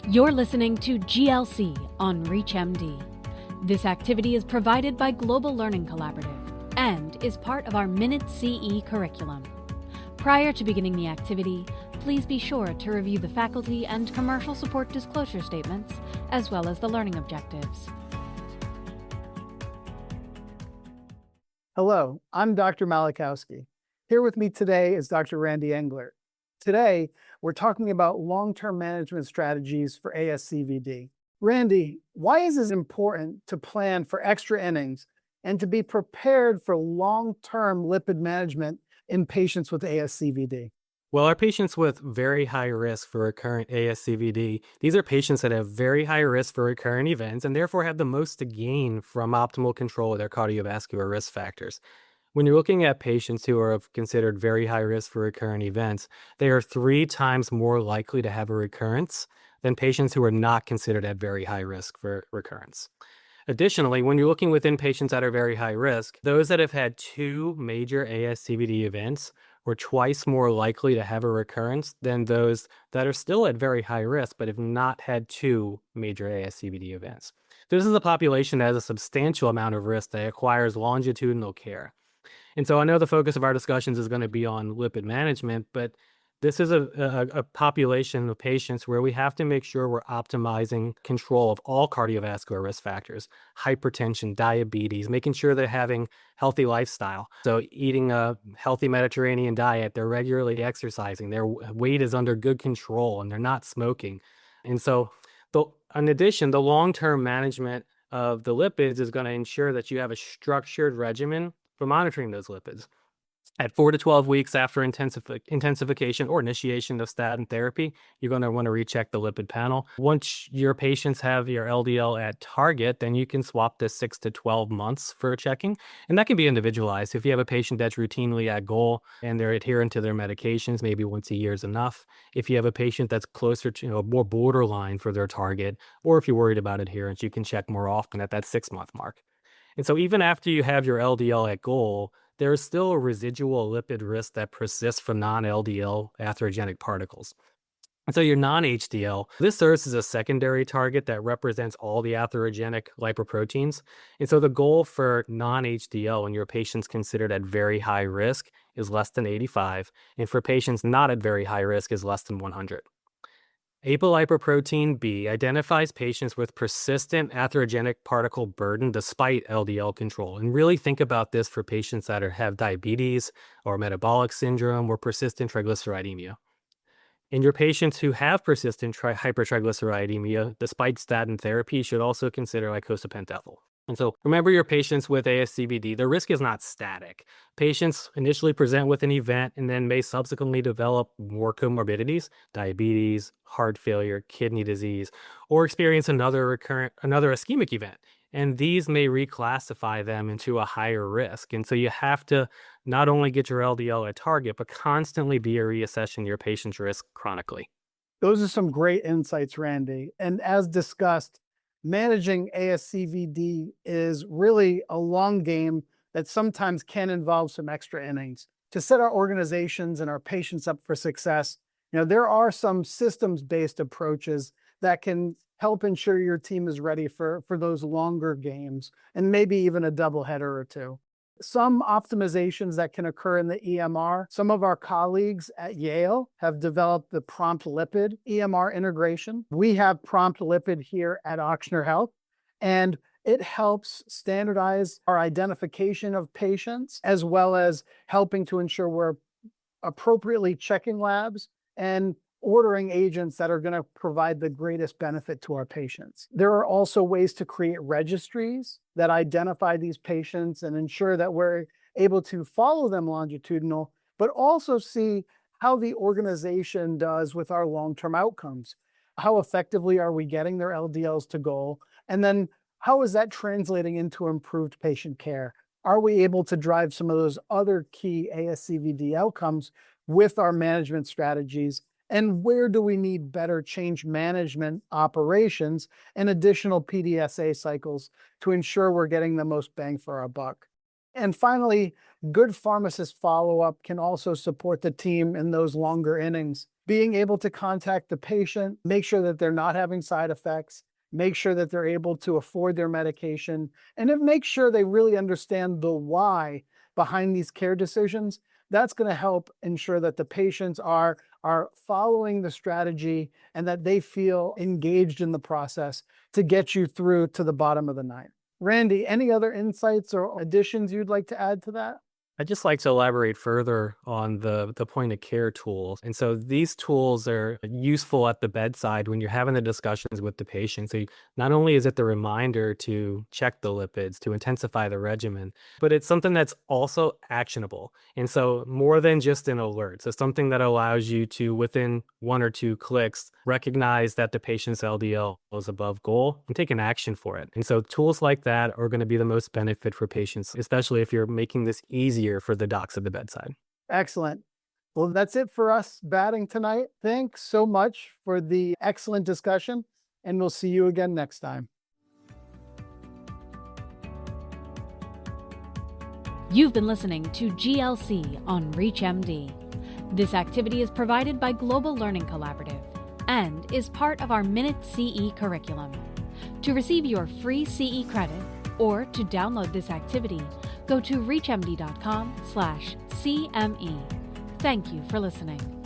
You're listening to GLC on ReachMD. This activity is provided by Global Learning Collaborative and is part of our MinuteCE curriculum. Prior to beginning the activity, please be sure to review the faculty and commercial support disclosure statements, as well as the learning objectives. Hello, I'm Dr. Malachowski. Here with me today is Dr. Randy Englert. Today, we're talking about long-term management strategies for ASCVD. Randy, why is it important to plan for extra innings and to be prepared for long-term lipid management in patients with ASCVD? Well, our patients with very high risk for recurrent ASCVD, these are patients that have very high risk for recurrent events and therefore have the most to gain from optimal control of their cardiovascular risk factors. When you're looking at patients who are considered very high risk for recurrent events, they are 3 times more likely to have a recurrence than patients who are not considered at very high risk for recurrence. Additionally, when you're looking within patients that are very high risk, those that have had 2 major ASCVD events were twice more likely to have a recurrence than those that are still at very high risk but have not had 2 major ASCVD events. This is a population that has a substantial amount of risk that requires longitudinal care. And so I know the focus of our discussions is going to be on lipid management, but this is a population of patients where we have to make sure we're optimizing control of all cardiovascular risk factors, hypertension, diabetes, making sure they're having healthy lifestyle. So eating a healthy Mediterranean diet, they're regularly exercising, their weight is under good control, and they're not smoking. And so in addition, the long-term management of the lipids is going to ensure that you have a structured regimen for monitoring those lipids. At 4 to 12 weeks after intensification or initiation of statin therapy, you're going to want to recheck the lipid panel. Once your patients have your LDL at target, then you can swap this 6 to 12 months for checking. And that can be individualized. If you have a patient that's routinely at goal and they're adherent to their medications, maybe once a year is enough. If you have a patient that's closer to more borderline for their target, or if you're worried about adherence, you can check more often at that 6-month mark. And so even after you have your LDL at goal, there is still a residual lipid risk that persists for non-LDL atherogenic particles. And so your non-HDL, this serves as a secondary target that represents all the atherogenic lipoproteins. And so the goal for non-HDL in your patients considered at very high risk is less than 85, and for patients not at very high risk is less than 100. Apolipoprotein B identifies patients with persistent atherogenic particle burden despite LDL control. And really think about this for patients that have diabetes or metabolic syndrome or persistent triglyceridemia. In your patients who have persistent hypertriglyceridemia, despite statin therapy, should also consider icosapent ethyl. And so remember, your patients with ASCVD, the risk is not static. Patients initially present with an event and then may subsequently develop more comorbidities, diabetes, heart failure, kidney disease, or experience another ischemic event. And these may reclassify them into a higher risk. And so you have to not only get your LDL at target, but constantly be reassessing your patient's risk chronically. Those are some great insights, Randy. And as discussed, managing ASCVD is really a long game that sometimes can involve some extra innings. To set our organizations and our patients up for success, there are some systems-based approaches that can help ensure your team is ready for those longer games and maybe even a doubleheader or 2. Some optimizations that can occur in the EMR. Some of our colleagues at Yale have developed the Prompt Lipid EMR integration. We have Prompt Lipid here at Ochsner Health, and it helps standardize our identification of patients, as well as helping to ensure we're appropriately checking labs and ordering agents that are going to provide the greatest benefit to our patients. There are also ways to create registries that identify these patients and ensure that we're able to follow them longitudinal, but also see how the organization does with our long-term outcomes. How effectively are we getting their LDLs to goal? And then how is that translating into improved patient care? Are we able to drive some of those other key ASCVD outcomes with our management strategies? And where do we need better change management operations and additional PDSA cycles to ensure we're getting the most bang for our buck? And finally, good pharmacist follow-up can also support the team in those longer innings. being able to contact the patient, make sure that they're not having side effects, make sure that they're able to afford their medication, and then make sure they really understand the why behind these care decisions. That's going to help ensure that the patients are following the strategy and that they feel engaged in the process to get you through to the bottom of the ninth. Randy, any other insights or additions you'd like to add to that? I'd just like to elaborate further on the point of care tools. And so these tools are useful at the bedside when you're having the discussions with the patient. So not only is it the reminder to check the lipids, to intensify the regimen, but it's something that's also actionable. And so more than just an alert. So something that allows you to, within 1 or 2 clicks, recognize that the patient's LDL is above goal and take an action for it. And so tools like that are going to be the most benefit for patients, especially if you're making this easier for the docs at the bedside. Excellent. Well, that's it for us batting tonight. Thanks so much for the excellent discussion, and we'll see you again next time. You've been listening to GLC on ReachMD. This activity is provided by Global Learning Collaborative and is part of our MinuteCE curriculum. To receive your free CE credit or to download this activity, go to reachmd.com/CME. Thank you for listening.